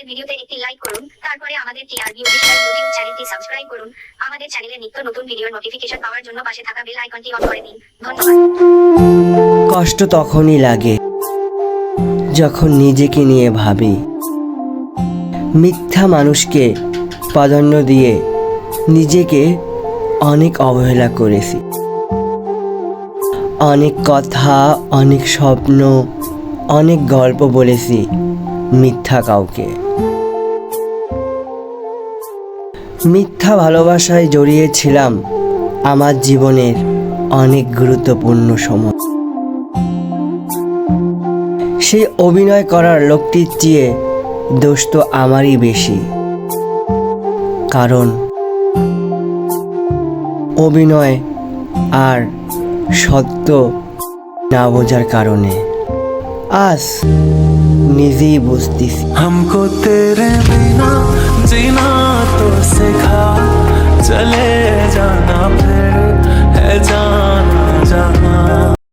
আমাদের ভিডিওতে একটি লাইক করুন, তারপরে আমাদের টিআরবি অফিশিয়াল ইউটিউব চ্যানেলটি সাবস্ক্রাইব করুন। আমাদের চ্যানেলে নিত্য নতুন ভিডিওর নোটিফিকেশন পাওয়ার জন্য পাশে থাকা বেল আইকনটি অন করে দিন। ধন্যবাদ। কষ্ট তখনই লাগে যখন নিজেকে নিয়ে ভাবি, মিথ্যা মানুষকে প্রাধান্য দিয়ে নিজেকে অনেক অবহেলা করেছি। অনেক কথা, অনেক স্বপ্ন, অনেক গল্প বলেছি মিথ্যা কাউকে। মিথ্যা ভালোবাসায় জড়িয়েছিলাম আমার জীবনের অনেক গুরুত্বপূর্ণ সময়। সেই অভিনয় করার লোকটির চেয়ে দোষ তো আমারই বেশি, কারণ অভিনয় আর সত্য না বোঝার কারণে আজ নিজেই বুঝতেছি। हमको तेरे बिना जीना तो सिखा, चले जाना।